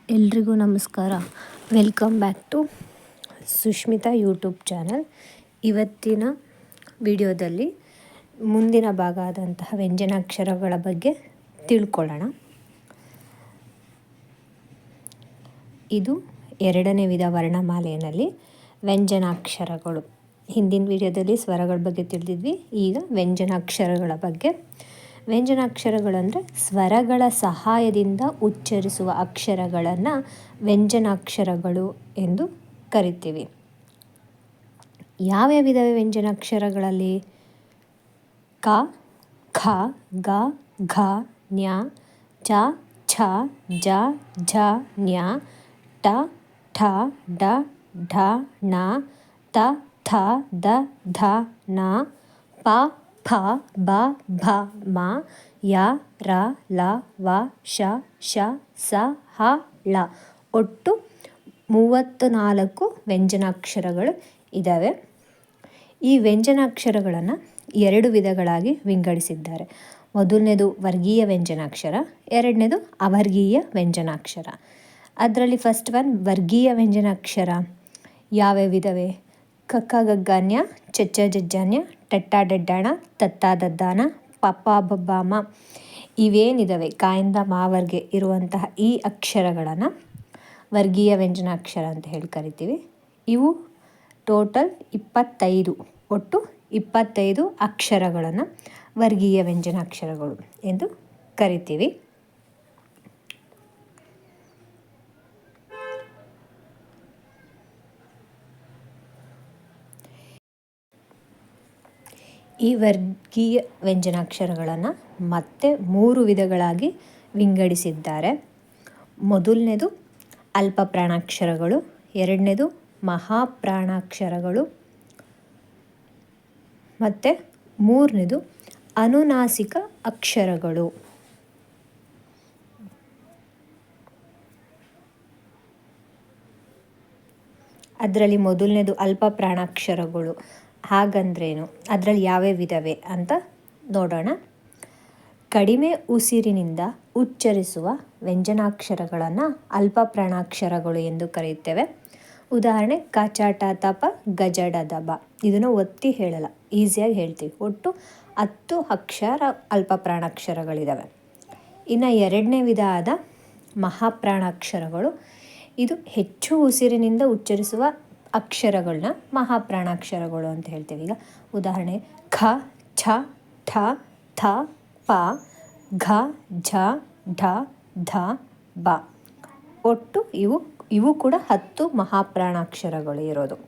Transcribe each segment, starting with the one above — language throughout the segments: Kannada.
ಎಲ್ರಿಗೂ ನಮಸ್ಕಾರ. Welcome back to Sushmita YouTube channel. ಇವತ್ತಿನ ವಿಡಿಯೋದಲ್ಲಿ ಮುಂದಿನ ಭಾಗ ಆದಂತಹ ವ್ಯಂಜನಾಕ್ಷರಗಳ ಬಗ್ಗೆ ತಿಳ್ಕೊಳ್ಳೋಣ. ಇದು ಎರಡನೇ ವಿಧ ವರ್ಣಮಾಲೆಯಲ್ಲಿ ವ್ಯಂಜನಾಕ್ಷರಗಳು. ಹಿಂದಿನ ವಿಡಿಯೋದಲ್ಲಿ ಸ್ವರಗಳ ಬಗ್ಗೆ ತಿಳಿದಿದ್ವಿ. ಈಗ ವ್ಯಂಜನಾಕ್ಷರಗಳ ಬಗ್ಗೆ. ವ್ಯಂಜನಾಕ್ಷರಗಳಂದರೆ ಸ್ವರಗಳ ಸಹಾಯದಿಂದ ಉಚ್ಚರಿಸುವ ಅಕ್ಷರಗಳನ್ನು ವ್ಯಂಜನಾಕ್ಷರಗಳು ಎಂದು ಕರಿತೀವಿ. ಯಾವ್ಯಾವ ವಿಧವೇ ವ್ಯಂಜನಾಕ್ಷರಗಳಲ್ಲಿ? ಕ, ಖ, ಗ, ಘ, ಞ, ಚ, ಛ, ಜ, ಝ, ಞ, ಟ, ಠ, ಡ, ಢ, ಣ, ತ, ಥ, ದ, ಧ, ನ, ಪ, ಫ, ಬ, ಭ, ಮ, ಯ, ರ, ಲ, ವ, ಶ, ಶ, ಸ, ಹ, ಳ. ಒಟ್ಟು 34 ವ್ಯಂಜನಾಕ್ಷರಗಳು ಇದ್ದಾವೆ. ಈ ವ್ಯಂಜನಾಕ್ಷರಗಳನ್ನು 2 ವಿಧಗಳಾಗಿ ವಿಂಗಡಿಸಿದ್ದಾರೆ. ಮೊದಲನೇದು ವರ್ಗೀಯ ವ್ಯಂಜನಾಕ್ಷರ, ಎರಡನೇದು ಅವರ್ಗೀಯ ವ್ಯಂಜನಾಕ್ಷರ. ಅದರಲ್ಲಿ ಫಸ್ಟ್ ಒನ್ ವರ್ಗೀಯ ವ್ಯಂಜನಾಕ್ಷರ ಯಾವ್ಯಾವ ವಿಧವೇ? ಕಕ್ಕ ಗಗ್ಗಾನ್ಯ, ಚಚ್ಚ ಜಜ್ಜಾನ್ಯ, ಟಟ್ಟ ಡಡ್ಡಾಣ, ತತ್ತ ದದ್ದಾನ, ಪಪ್ಪ ಬಬ್ಬಾಮ. ಇವೇನಿದ್ದಾವೆ ಕಾಯಿಂದ ಮಾವರ್ಗೆ ಇರುವಂತಹ ಈ ಅಕ್ಷರಗಳನ್ನು ವರ್ಗೀಯ ವ್ಯಂಜನಾಕ್ಷರ ಅಂತ ಹೇಳಿ ಕರಿತೀವಿ. ಇವು ಟೋಟಲ್ 25, ಒಟ್ಟು 25 ಅಕ್ಷರಗಳನ್ನು ವರ್ಗೀಯ ವ್ಯಂಜನಾಕ್ಷರಗಳು ಎಂದು ಕರಿತೀವಿ. ಈ ವರ್ಗೀಯ ವ್ಯಂಜನಾಕ್ಷರಗಳನ್ನು ಮತ್ತೆ 3 ವಿಧಗಳಾಗಿ ವಿಂಗಡಿಸಿದ್ದಾರೆ. ಮೊದಲನೇದು ಅಲ್ಪ ಪ್ರಾಣಾಕ್ಷರಗಳು, ಎರಡನೇದು ಮಹಾಪ್ರಾಣಾಕ್ಷರಗಳು ಮತ್ತು ಮೂರನೇದು ಅನುನಾಸಿಕ ಅಕ್ಷರಗಳು. ಅದರಲ್ಲಿ ಮೊದಲನೇದು ಅಲ್ಪ ಪ್ರಾಣಾಕ್ಷರಗಳು ಹಾಗಂದ್ರೇನು, ಅದರಲ್ಲಿ ಯಾವ್ಯಾವ ವಿಧವೇ ಅಂತ ನೋಡೋಣ. ಕಡಿಮೆ ಉಸಿರಿನಿಂದ ಉಚ್ಚರಿಸುವ ವ್ಯಂಜನಾಕ್ಷರಗಳನ್ನು ಅಲ್ಪ ಪ್ರಾಣಾಕ್ಷರಗಳು ಎಂದು ಕರೆಯುತ್ತೇವೆ. ಉದಾಹರಣೆ ಕಚಾಟ ತಪ ಗಜಡ ದಬ. ಇದನ್ನು ಒತ್ತಿ ಹೇಳಲ್ಲ, ಈಸಿಯಾಗಿ ಹೇಳ್ತೀವಿ. ಒಟ್ಟು 10 ಅಕ್ಷರ ಅಲ್ಪ ಪ್ರಾಣಾಕ್ಷರಗಳಿದ್ದಾವೆ. ಇನ್ನು ಎರಡನೇ ವಿಧ ಆದ ಮಹಾಪ್ರಾಣಾಕ್ಷರಗಳು. ಇದು ಹೆಚ್ಚು ಉಸಿರಿನಿಂದ ಉಚ್ಚರಿಸುವ ಅಕ್ಷರಗಳನ್ನ ಮಹಾಪ್ರಾಣಾಕ್ಷರಗಳು ಅಂತ ಹೇಳ್ತೀವಿ. ಈಗ ಉದಾಹರಣೆ ಖ, ಛ, ಠ, ಥ, ಪ, ಘ, ಝ, ಢ, ಧ, ಬ. ಒಟ್ಟು ಇವು ಕೂಡ 10 ಮಹಾಪ್ರಾಣಾಕ್ಷರಗಳು ಇರೋದು.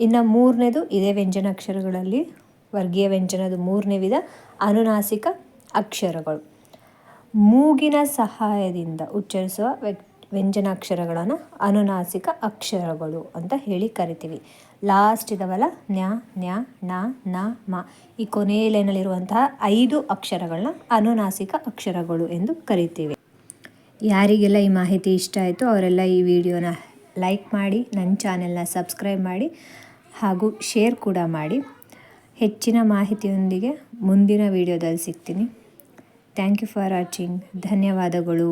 ಇನ್ನು ಮೂರನೇದು ಇದೇ ವ್ಯಂಜನಾಕ್ಷರಗಳಲ್ಲಿ ವರ್ಗೀಯ ವ್ಯಂಜನದ ಮೂರನೇ ವಿಧ ಅನುನಾಸಿಕ ಅಕ್ಷರಗಳು. ಮೂಗಿನ ಸಹಾಯದಿಂದ ಉಚ್ಚರಿಸುವ ವ್ಯಂಜನಾಕ್ಷರಗಳನ್ನು ಅನುನಾಸಿಕ ಅಕ್ಷರಗಳು ಅಂತ ಹೇಳಿ ಕರಿತೀವಿ. ಲಾಸ್ಟ್ ಇದಾವಲ್ಲ ನ್ಯ, ನ್ಯ, ನ, ನ, ಮ, ಈ ಕೊನೆಯ ಲೈನಲ್ಲಿರುವಂತಹ 5 ಅಕ್ಷರಗಳನ್ನ ಅನುನಾಸಿಕ ಅಕ್ಷರಗಳು ಎಂದು ಕರಿತೀವಿ. ಯಾರಿಗೆಲ್ಲ ಈ ಮಾಹಿತಿ ಇಷ್ಟ ಆಯಿತು ಅವರೆಲ್ಲ ಈ ವಿಡಿಯೋನ ಲೈಕ್ ಮಾಡಿ, ನನ್ನ ಚಾನೆಲ್ನ ಸಬ್ಸ್ಕ್ರೈಬ್ ಮಾಡಿ ಹಾಗೂ ಶೇರ್ ಕೂಡ ಮಾಡಿ. ಹೆಚ್ಚಿನ ಮಾಹಿತಿಯೊಂದಿಗೆ ಮುಂದಿನ ವಿಡಿಯೋದಲ್ಲಿ ಸಿಗ್ತೀನಿ. Thank you for watching. ಧನ್ಯವಾದಗಳು.